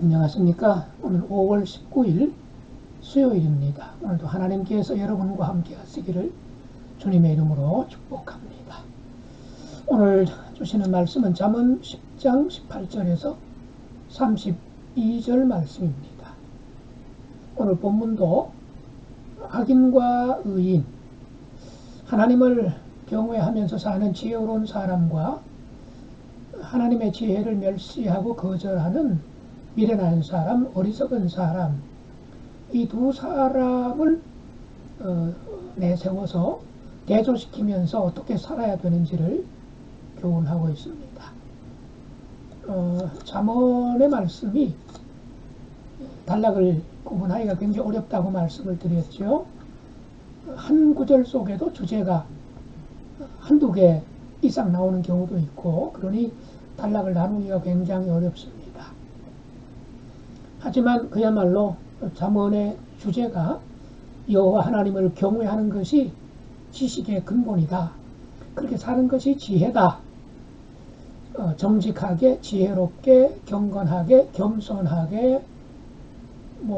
안녕하십니까. 오늘 5월 19일 수요일입니다. 오늘도 하나님께서 여러분과 함께 하시기를 주님의 이름으로 축복합니다. 오늘 주시는 말씀은 잠언 10장 18절에서 32절 말씀입니다. 오늘 본문도 악인과 의인, 하나님을 경외하면서 사는 지혜로운 사람과 하나님의 지혜를 멸시하고 거절하는 미련한 사람, 어리석은 사람, 이 두 사람을 내세워서 대조시키면서 어떻게 살아야 되는지를 교훈하고 있습니다. 잠언의 말씀이 단락을 구분하기가 굉장히 어렵다고 말씀을 드렸죠. 한 구절 속에도 주제가 한두 개 이상 나오는 경우도 있고, 그러니 단락을 나누기가 굉장히 어렵습니다. 하지만 그야말로 잠언의 주제가 여호와 하나님을 경외하는 것이 지식의 근본이다. 그렇게 사는 것이 지혜다. 정직하게, 지혜롭게, 경건하게, 겸손하게,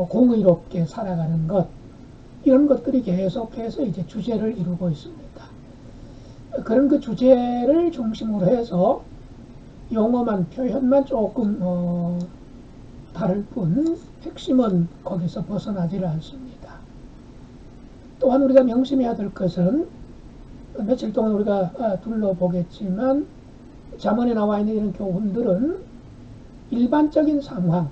공의롭게 살아가는 것, 이런 것들이 계속해서 이제 주제를 이루고 있습니다. 그런 그 주제를 중심으로 해서 용어만, 표현만 조금 다를 뿐 핵심은 거기서 벗어나지를 않습니다. 또한 우리가 명심해야 될 것은 며칠 동안 우리가 둘러보겠지만 잠언에 나와 있는 이런 교훈들은 일반적인 상황,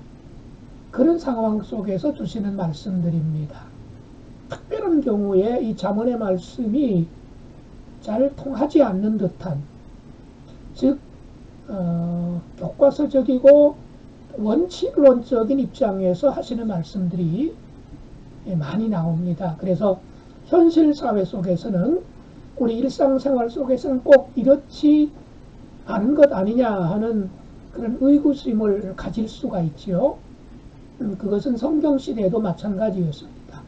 그런 상황 속에서 주시는 말씀들입니다. 특별한 경우에 이 잠언의 말씀이 잘 통하지 않는 듯한, 즉 교과서적이고 원칙론적인 입장에서 하시는 말씀들이 많이 나옵니다. 그래서 현실 사회 속에서는, 우리 일상생활 속에서는 꼭 이렇지 않은 것 아니냐 하는 그런 의구심을 가질 수가 있지요. 그것은 성경 시대에도 마찬가지였습니다.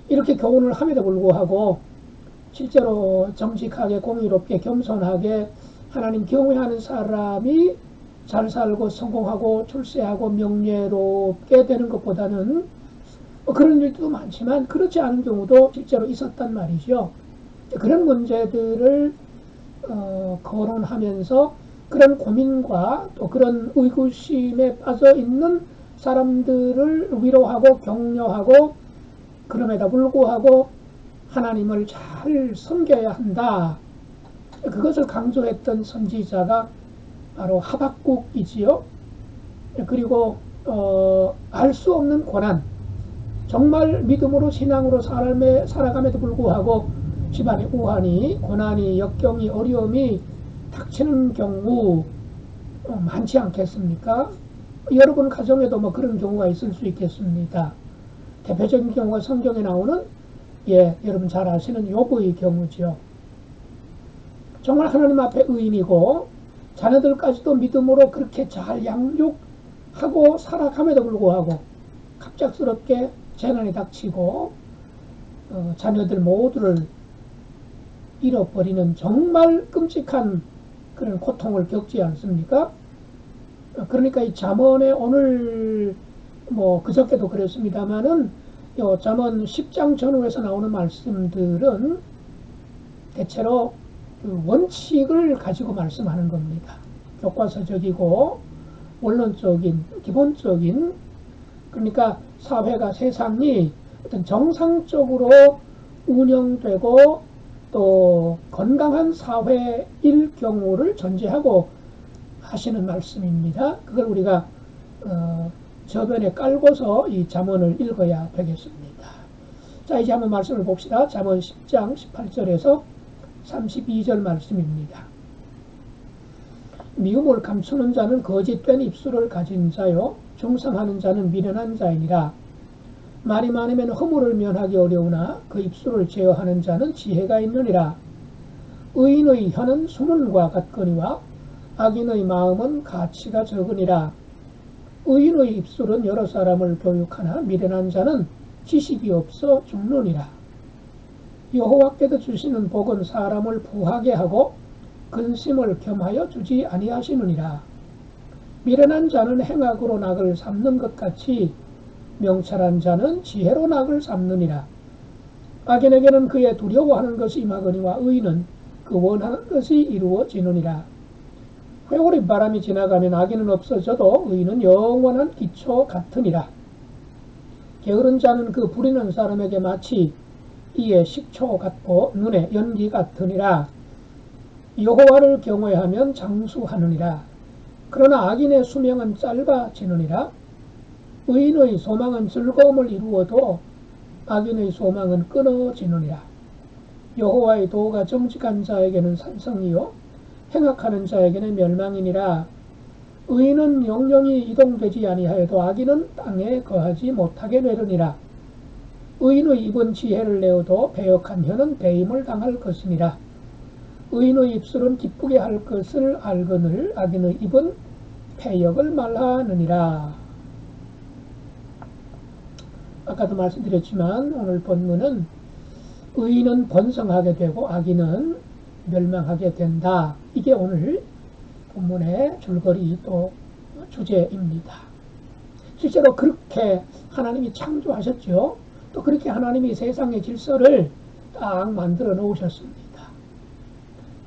이렇게 교훈을 함에도 불구하고 실제로 정직하게, 공의롭게, 겸손하게 하나님 경외하는 사람이 잘 살고 성공하고 출세하고 명예롭게 되는 것보다는 그런 일도 많지만 그렇지 않은 경우도 실제로 있었단 말이죠. 그런 문제들을 거론하면서 그런 고민과 또 그런 의구심에 빠져 있는 사람들을 위로하고 격려하고, 그럼에도 불구하고 하나님을 잘 섬겨야 한다, 그것을 강조했던 선지자가 바로 하박국이지요. 그리고 알 수 없는 고난, 정말 믿음으로 신앙으로 살아감에도 불구하고 집안의 우환이, 고난이, 역경이, 어려움이 닥치는 경우 많지 않겠습니까? 여러분 가정에도 그런 경우가 있을 수 있겠습니다. 대표적인 경우가 성경에 나오는, 여러분 잘 아시는 욥의 경우죠. 정말 하나님 앞에 의인이고 자녀들까지도 믿음으로 그렇게 잘 양육하고 살아감에도 불구하고 갑작스럽게 재난이 닥치고 자녀들 모두를 잃어버리는 정말 끔찍한 그런 고통을 겪지 않습니까? 그러니까 이 잠언에 오늘 그저께도 그랬습니다마는 요 잠언 10장 전후에서 나오는 말씀들은 대체로 그 원칙을 가지고 말씀하는 겁니다. 교과서적이고 원론적인, 기본적인, 그러니까 사회가, 세상이 어떤 정상적으로 운영되고 또 건강한 사회일 경우를 전제하고 하시는 말씀입니다. 그걸 우리가 저변에 깔고서 이 잠언을 읽어야 되겠습니다. 자, 이제 한번 말씀을 봅시다. 잠언 10장 18절에서 32절 말씀입니다. 미움을 감추는 자는 거짓된 입술을 가진 자요, 중상하는 자는 미련한 자이니라. 말이 많으면 허물을 면하기 어려우나 그 입술을 제어하는 자는 지혜가 있느니라. 의인의 혀는 수문과 같거니와 악인의 마음은 가치가 적으니라. 의인의 입술은 여러 사람을 교육하나 미련한 자는 지식이 없어 죽느니라. 여호와께서 주시는 복은 사람을 부하게 하고 근심을 겸하여 주지 아니하시느니라. 미련한 자는 행악으로 낙을 삼는 것 같이 명철한 자는 지혜로 낙을 삼느니라. 악인에게는 그의 두려워하는 것이 임하거니와 의인은 그 원하는 것이 이루어지느니라. 회오리 바람이 지나가면 악인은 없어져도 의인은 영원한 기초 같으니라. 게으른 자는 그 부리는 사람에게 마치 이에 식초 같고 눈에 연기 같으니라. 여호와를 경외하면 장수하느니라. 그러나 악인의 수명은 짧아지느니라. 의인의 소망은 즐거움을 이루어도 악인의 소망은 끊어지느니라. 여호와의 도가 정직한 자에게는 산성이요 행악하는 자에게는 멸망이니라. 의인은 영영이 이동되지 아니하여도 악인은 땅에 거하지 못하게 되느니라. 의인의 입은 지혜를 내어도 배역한 혀는 배임을 당할 것이니라. 의인의 입술은 기쁘게 할 것을 알거늘 악인의 입은 패역을 말하느니라. 아까도 말씀드렸지만 오늘 본문은 의인은 번성하게 되고 악인은 멸망하게 된다. 이게 오늘 본문의 줄거리 또 주제입니다. 실제로 그렇게 하나님이 창조하셨죠. 또 그렇게 하나님이 세상의 질서를 딱 만들어 놓으셨습니다.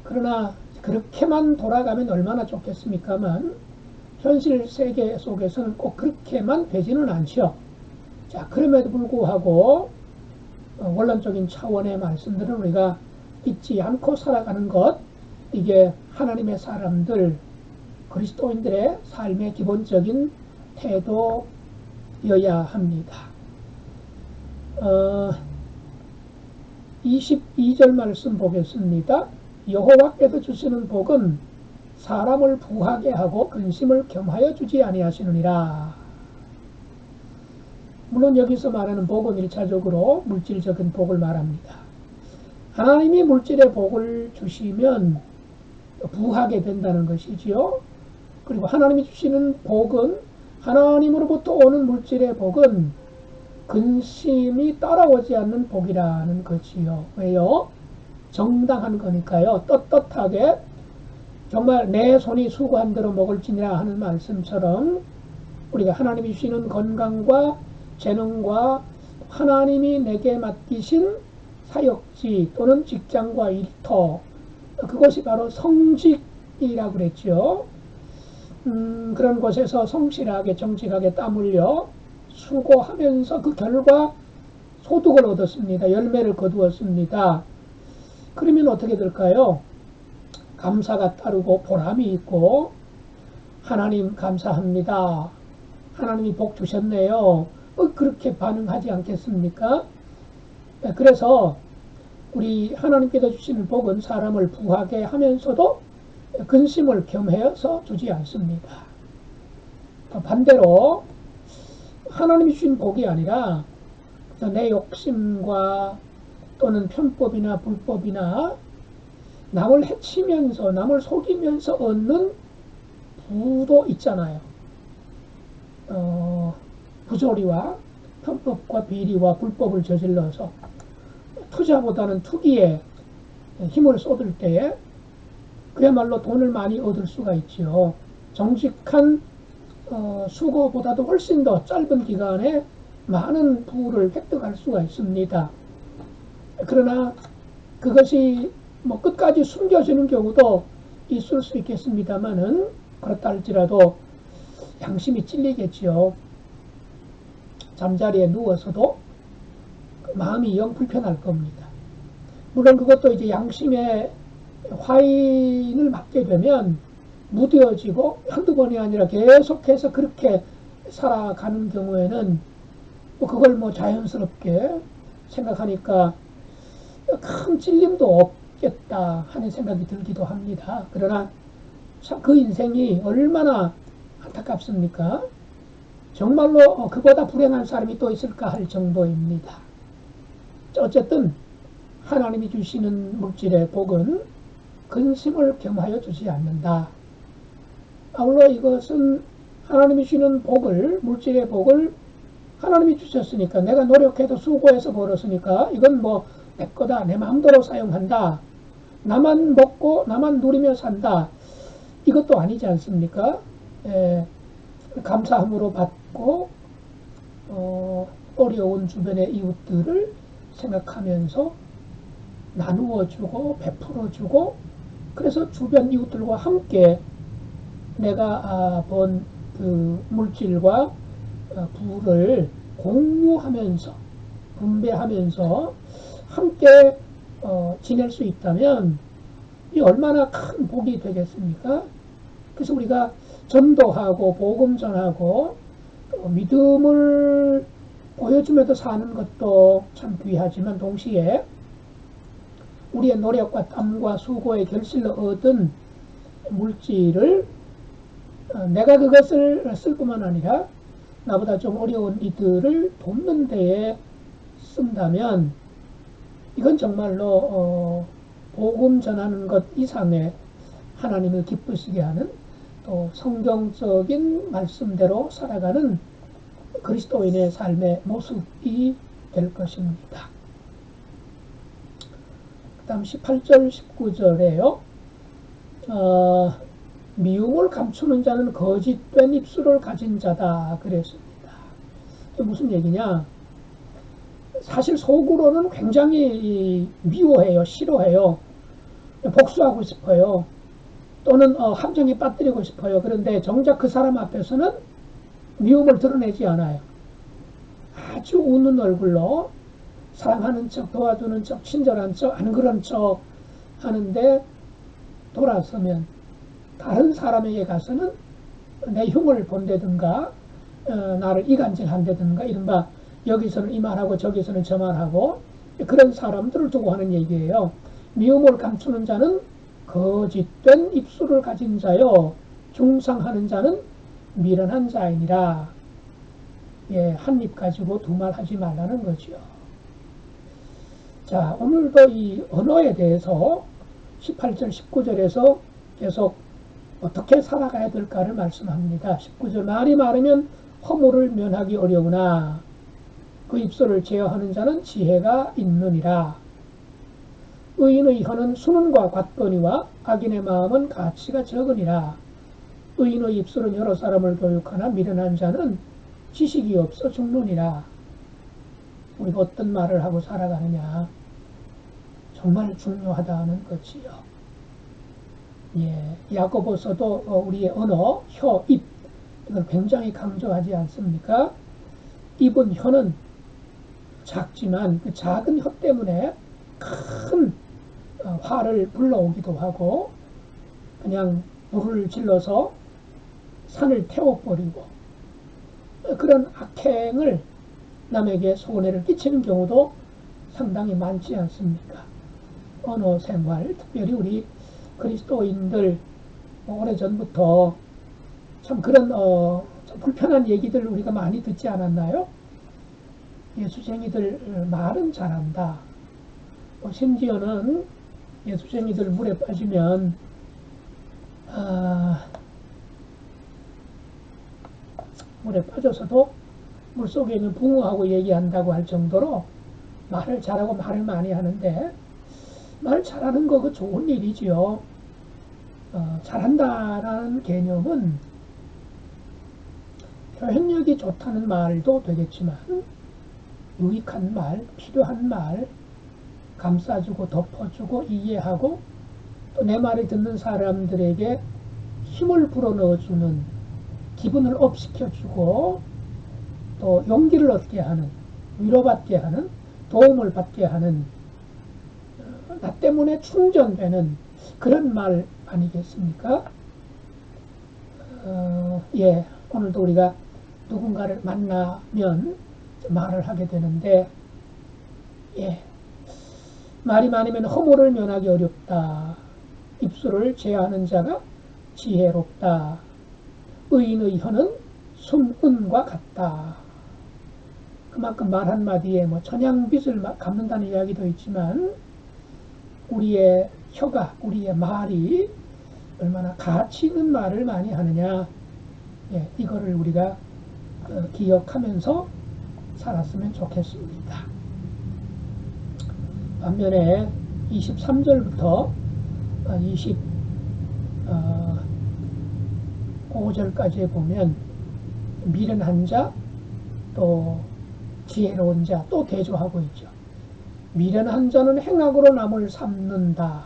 그러나 그렇게만 돌아가면 얼마나 좋겠습니까만 현실 세계 속에서는 꼭 그렇게만 되지는 않죠. 자, 그럼에도 불구하고 원론적인 차원의 말씀들은 우리가 잊지 않고 살아가는 것, 이게 하나님의 사람들, 그리스도인들의 삶의 기본적인 태도여야 합니다. 22절 말씀 보겠습니다. 여호와께서 주시는 복은 사람을 부하게 하고 근심을 겸하여 주지 아니하시느니라. 물론 여기서 말하는 복은 1차적으로 물질적인 복을 말합니다. 하나님이 물질의 복을 주시면 부하게 된다는 것이지요. 그리고 하나님이 주시는 복은, 하나님으로부터 오는 물질의 복은 근심이 따라오지 않는 복이라는 것이요. 왜요? 정당한 거니까요. 떳떳하게 정말 내 손이 수고한 대로 먹을지니라 하는 말씀처럼 우리가 하나님이 주시는 건강과 재능과 하나님이 내게 맡기신 사역지 또는 직장과 일터, 그것이 바로 성직이라고 그랬죠. 그런 곳에서 성실하게 정직하게 땀 흘려 수고하면서 그 결과 소득을 얻었습니다. 열매를 거두었습니다. 그러면 어떻게 될까요? 감사가 따르고 보람이 있고, 하나님 감사합니다. 하나님이 복 주셨네요. 그렇게 반응하지 않겠습니까? 그래서 우리 하나님께서 주시는 복은 사람을 부하게 하면서도 근심을 겸해서 주지 않습니다. 반대로 하나님이 주신 복이 아니라 내 욕심과 또는 편법이나 불법이나 남을 해치면서 남을 속이면서 얻는 부도 있잖아요. 부조리와 편법과 비리와 불법을 저질러서 투자보다는 투기에 힘을 쏟을 때에 그야말로 돈을 많이 얻을 수가 있죠. 정직한 수고보다도 훨씬 더 짧은 기간에 많은 부를 획득할 수가 있습니다. 그러나 그것이 뭐 끝까지 숨겨지는 경우도 있을 수 있겠습니다만은, 그렇다 할지라도 양심이 찔리겠지요. 잠자리에 누워서도 마음이 영 불편할 겁니다. 물론 그것도 이제 양심의 화인을 맞게 되면 무뎌지고 한두 번이 아니라 계속해서 그렇게 살아가는 경우에는 그걸 뭐 자연스럽게 생각하니까 큰 찔림도 없겠다 하는 생각이 들기도 합니다. 그러나 참 그 인생이 얼마나 안타깝습니까? 정말로 그보다 불행한 사람이 또 있을까 할 정도입니다. 어쨌든 하나님이 주시는 물질의 복은 근심을 겸하여 주지 않는다. 아울러 이것은 하나님이 주시는 복을, 물질의 복을 하나님이 주셨으니까, 내가 노력해서 수고해서 벌었으니까 이건 뭐 내 거다, 내 마음대로 사용한다, 나만 먹고 나만 누리며 산다, 이것도 아니지 않습니까? 감사함으로 받고 어려운 주변의 이웃들을 생각하면서 나누어주고 베풀어주고, 그래서 주변 이웃들과 함께 내가 번 그 물질과 부를 공유하면서 분배하면서 함께 지낼 수 있다면 이 얼마나 큰 복이 되겠습니까? 그래서 우리가 전도하고 복음 전하고 믿음을 보여주면서 사는 것도 참 귀하지만, 동시에 우리의 노력과 땀과 수고의 결실로 얻은 물질을 내가 그것을 쓸 뿐만 아니라 나보다 좀 어려운 이들을 돕는 데에 쓴다면 이건 정말로 복음 전하는 것 이상의 하나님을 기쁘시게 하는, 또 성경적인 말씀대로 살아가는 그리스도인의 삶의 모습이 될 것입니다. 그 다음 18절 19절에요. 미움을 감추는 자는 거짓된 입술을 가진 자다 그랬습니다. 이게 무슨 얘기냐? 사실 속으로는 굉장히 미워해요. 싫어해요. 복수하고 싶어요. 또는 함정에 빠뜨리고 싶어요. 그런데 정작 그 사람 앞에서는 미움을 드러내지 않아요. 아주 웃는 얼굴로 사랑하는 척, 도와주는 척, 친절한 척, 안 그런 척 하는데, 돌아서면 다른 사람에게 가서는 내 흉을 본다든가 나를 이간질한다든가, 이른바 여기서는 이 말하고 저기서는 저 말하고, 그런 사람들을 두고 하는 얘기예요. 미움을 감추는 자는 거짓된 입술을 가진 자요, 중상하는 자는 미련한 자이니라. 예, 한 입 가지고 두 말 하지 말라는 거죠. 자, 오늘도 이 언어에 대해서 18절 19절에서 계속 어떻게 살아가야 될까를 말씀합니다. 19절, 말이 많으면 허물을 면하기 어려우나 그 입술을 제어하는 자는 지혜가 있느니라. 의인의 혀는 수능과 같거니와 악인의 마음은 가치가 적으니라. 의인의 입술은 여러 사람을 교육하나 미련한 자는 지식이 없어 죽느니라. 우리가 어떤 말을 하고 살아가느냐, 정말 중요하다는 거지요. 예, 야고보서도 우리의 언어, 혀, 입, 이걸 굉장히 강조하지 않습니까? 입은, 혀는 작지만 그 작은 혀 때문에 큰 화를 불러오기도 하고, 그냥 불을 질러서 산을 태워버리고, 그런 악행을 남에게 손해를 끼치는 경우도 상당히 많지 않습니까? 언어 생활, 특별히 우리 그리스도인들 오래전부터 참 그런 좀 불편한 얘기들 우리가 많이 듣지 않았나요? 예수쟁이들 말은 잘한다. 심지어는 예수쟁이들 물에 빠지면 물에 빠져서도 물속에 있는 붕어하고 얘기한다고 할 정도로 말을 잘하고 말을 많이 하는데, 말 잘하는 거 그 좋은 일이지요. 잘한다라는 개념은 표현력이 좋다는 말도 되겠지만, 유익한 말, 필요한 말, 감싸주고 덮어주고 이해하고 또 내 말을 듣는 사람들에게 힘을 불어넣어주는, 기분을 업시켜주고 또 용기를 얻게 하는, 위로받게 하는, 도움을 받게 하는, 나 때문에 충전되는 그런 말 아니겠습니까? 예, 오늘도 우리가 누군가를 만나면 말을 하게 되는데, 예, 말이 많으면 허물을 면하기 어렵다. 입술을 제어하는 자가 지혜롭다. 의인의 혀는 순은과 같다. 그만큼 말 한마디에 천냥빚을 갚는다는 이야기도 있지만, 우리의 혀가, 우리의 말이 얼마나 가치 있는 말을 많이 하느냐, 예, 이거를 우리가 기억하면서 살았으면 좋겠습니다. 반면에 23절부터 25절까지 보면 미련한 자, 또 지혜로운 자, 또 대조하고 있죠. 미련한 자는 행악으로 남을 삼는다.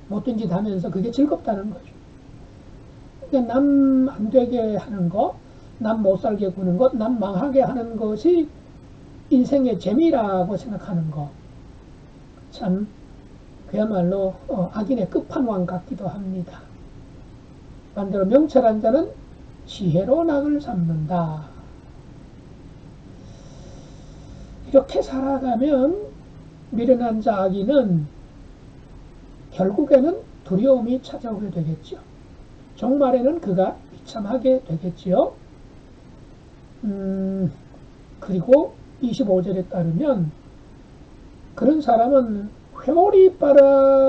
못된 짓 하면서 그게 즐겁다는 거죠. 그러니까 남 안 되게 하는 것, 남 못 살게 구는 것, 남 망하게 하는 것이 인생의 재미라고 생각하는 것. 참 그야말로 악인의 끝판왕 같기도 합니다. 반대로 명철한 자는 지혜로 낙을 삼는다. 이렇게 살아가면 미련한 자 악인은 결국에는 두려움이 찾아오게 되겠죠. 종말에는 그가 비참하게 되겠지요. 그리고 25절에 따르면 그런 사람은 회오리바람이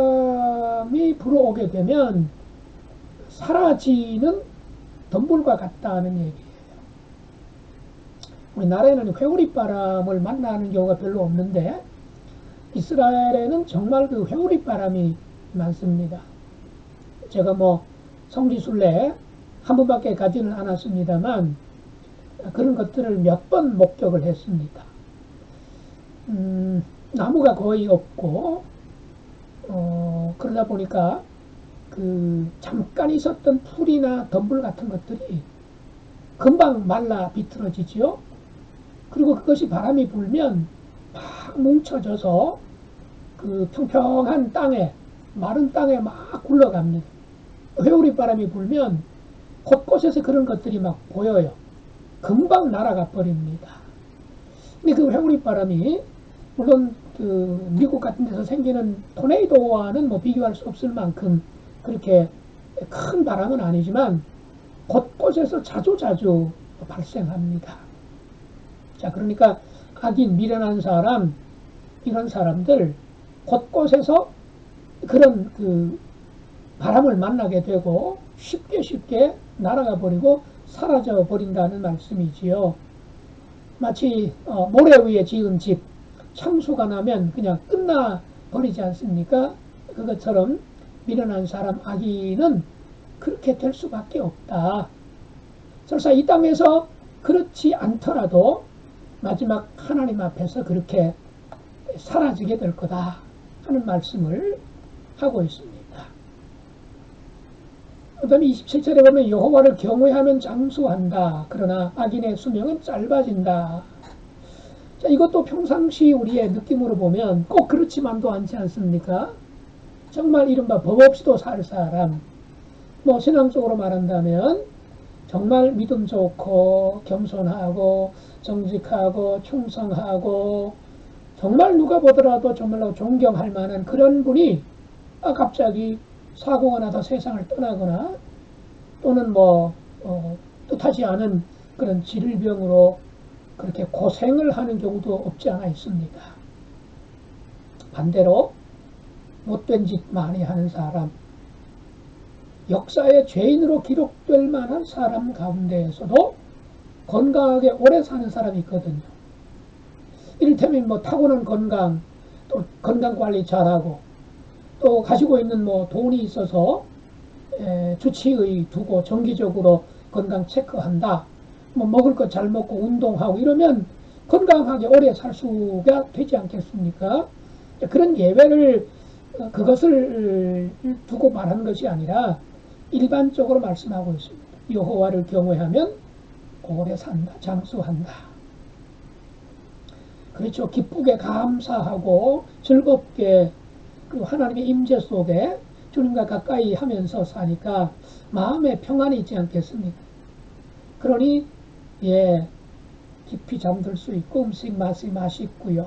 불어오게 되면 사라지는 덤불과 같다는 얘기예요. 우리나라에는 회오리바람을 만나는 경우가 별로 없는데 이스라엘에는 정말 그 회오리바람이 많습니다. 제가 뭐 성지순례 한 번밖에 가지는 않았습니다만 그런 것들을 몇 번 목격을 했습니다. 나무가 거의 없고 그러다 보니까 그 잠깐 있었던 풀이나 덤불 같은 것들이 금방 말라 비틀어지지요. 그리고 그것이 바람이 불면 막 뭉쳐져서 그 평평한 땅에, 마른 땅에 막 굴러갑니다. 회오리 바람이 불면 곳곳에서 그런 것들이 막 보여요. 금방 날아가 버립니다. 근데 그 회오리 바람이 물론 그 미국 같은 데서 생기는 토네이도와는 뭐 비교할 수 없을 만큼 그렇게 큰 바람은 아니지만 곳곳에서 자주자주 발생합니다. 자, 그러니까 악인, 미련한 사람, 이런 사람들 곳곳에서 그런 그 바람을 만나게 되고 쉽게 날아가 버리고 사라져 버린다는 말씀이지요. 마치 모래 위에 지은 집, 창수가 나면 그냥 끝나 버리지 않습니까? 그것처럼 미련한 사람, 악인은 그렇게 될 수밖에 없다. 설사 이 땅에서 그렇지 않더라도 마지막 하나님 앞에서 그렇게 사라지게 될 거다 하는 말씀을 하고 있습니다. 그 다음에 27절에 보면 여호와를 경외하면 장수한다. 그러나 악인의 수명은 짧아진다. 자, 이것도 평상시 우리의 느낌으로 보면 꼭 그렇지만도 않지 않습니까? 정말 이른바 법 없이도 살 사람, 뭐 신앙적으로 말한다면 정말 믿음 좋고 겸손하고 정직하고 충성하고 정말 누가 보더라도 정말로 존경할 만한 그런 분이 갑자기 사고가 나서 세상을 떠나거나 또는 뭐 뜻하지 않은 그런 질병으로 그렇게 고생을 하는 경우도 없지 않아 있습니다. 반대로 못된 짓 많이 하는 사람, 역사의 죄인으로 기록될 만한 사람 가운데에서도 건강하게 오래 사는 사람이 있거든요. 이를테면 뭐 타고난 건강, 또 건강 관리 잘하고, 또 가지고 있는 뭐 돈이 있어서 주치의 두고 정기적으로 건강 체크한다. 뭐 먹을 것 잘 먹고 운동하고 이러면 건강하게 오래 살 수가 되지 않겠습니까? 그런 예외를 그것을 두고 말하는 것이 아니라 일반적으로 말씀하고 있습니다. 여호와를 경외하면 오래 산다, 장수한다. 그렇죠. 기쁘게 감사하고 즐겁게 그 하나님의 임재 속에 주님과 가까이 하면서 사니까 마음에 평안이 있지 않겠습니까? 그러니 깊이 잠들 수 있고 음식 맛이 맛있고요.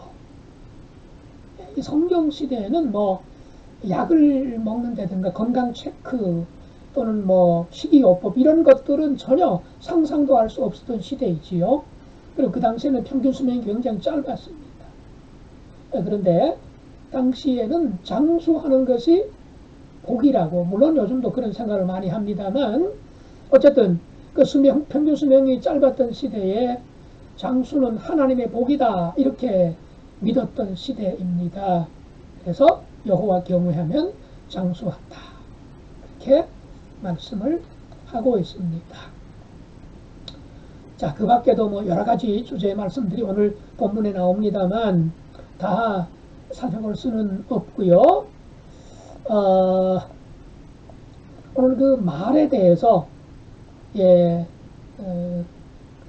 이 성경 시대에는 뭐 약을 먹는다든가 건강 체크 또는 뭐 식이요법 이런 것들은 전혀 상상도 할 수 없었던 시대이지요. 그리고 그 당시에는 평균 수명이 굉장히 짧았습니다. 그런데 당시에는 장수하는 것이 복이라고, 물론 요즘도 그런 생각을 많이 합니다만 어쨌든 그 평균 수명이 짧았던 시대에 장수는 하나님의 복이다 이렇게 믿었던 시대입니다. 그래서 여호와 경외하면 장수한다. 이렇게 말씀을 하고 있습니다. 자, 그 밖에도 뭐 여러 가지 주제의 말씀들이 오늘 본문에 나옵니다만 다 살펴볼 수는 없고요. 오늘 그 말에 대해서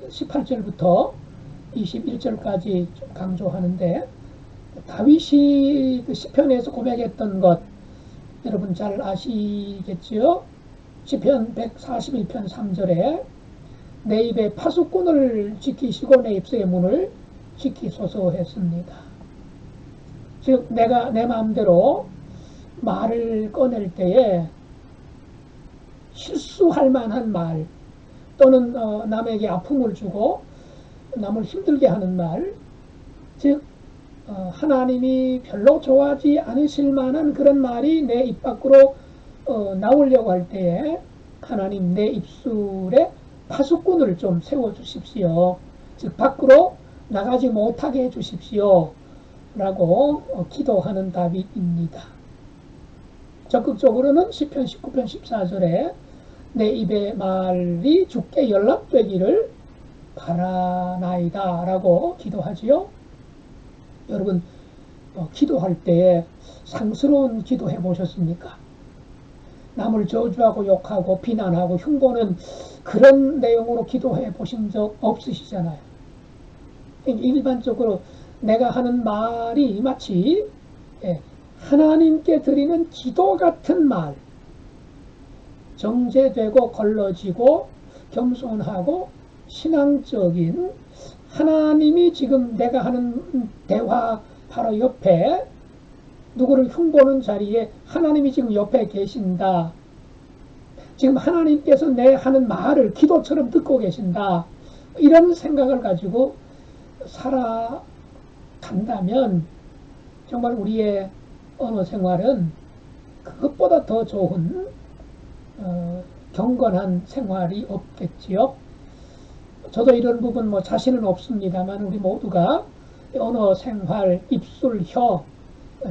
18절부터 21절까지 좀 강조하는데, 다윗이 그 시편에서 고백했던 것 여러분 잘 아시겠지요? 시편 141편 3절에 내 입의 파수꾼을 지키시고 내 입술의 문을 지키소서 했습니다. 즉 내가 내 마음대로 말을 꺼낼 때에 실수할 만한 말, 또는 남에게 아픔을 주고 남을 힘들게 하는 말, 즉 하나님이 별로 좋아하지 않으실 만한 그런 말이 내 입 밖으로 나오려고 할 때에 하나님 내 입술에 파수꾼을 좀 세워주십시오. 즉 밖으로 나가지 못하게 해주십시오 라고 기도하는 다윗입니다. 적극적으로는 시편 19편 14절에 내 입의 말이 주께 연락되기를 바라나이다 라고 기도하지요. 여러분 기도할 때에 상스러운 기도 해보셨습니까? 남을 저주하고 욕하고 비난하고 흉보는 그런 내용으로 기도해 보신 적 없으시잖아요. 일반적으로 내가 하는 말이 마치 하나님께 드리는 기도 같은 말, 정제되고 걸러지고 겸손하고 신앙적인, 하나님이 지금 내가 하는 대화 바로 옆에, 누구를 흉보는 자리에 하나님이 지금 옆에 계신다. 지금 하나님께서 내 하는 말을 기도처럼 듣고 계신다. 이런 생각을 가지고 살아간다면 정말 우리의 언어 생활은 그것보다 더 좋은 경건한 생활이 없겠지요. 저도 이런 부분 뭐 자신은 없습니다만 우리 모두가 언어 생활, 입술, 혀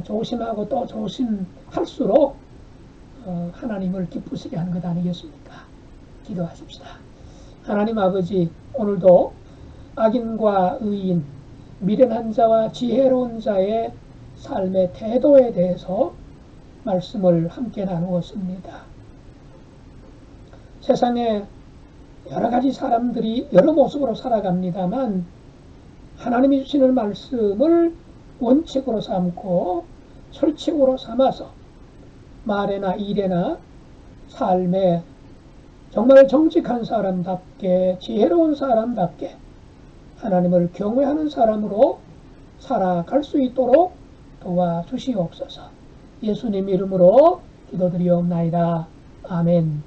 조심하고 또 조심할수록 하나님을 기쁘시게 하는 것 아니겠습니까? 기도하십시다. 하나님 아버지, 오늘도 악인과 의인, 미련한 자와 지혜로운 자의 삶의 태도에 대해서 말씀을 함께 나누었습니다. 세상에 여러 가지 사람들이 여러 모습으로 살아갑니다만 하나님이 주시는 말씀을 원칙으로 삼고 철칙으로 삼아서 말에나 일에나 삶에 정말 정직한 사람답게, 지혜로운 사람답게 하나님을 경외하는 사람으로 살아갈 수 있도록 도와주시옵소서. 예수님 이름으로 기도드리옵나이다. 아멘.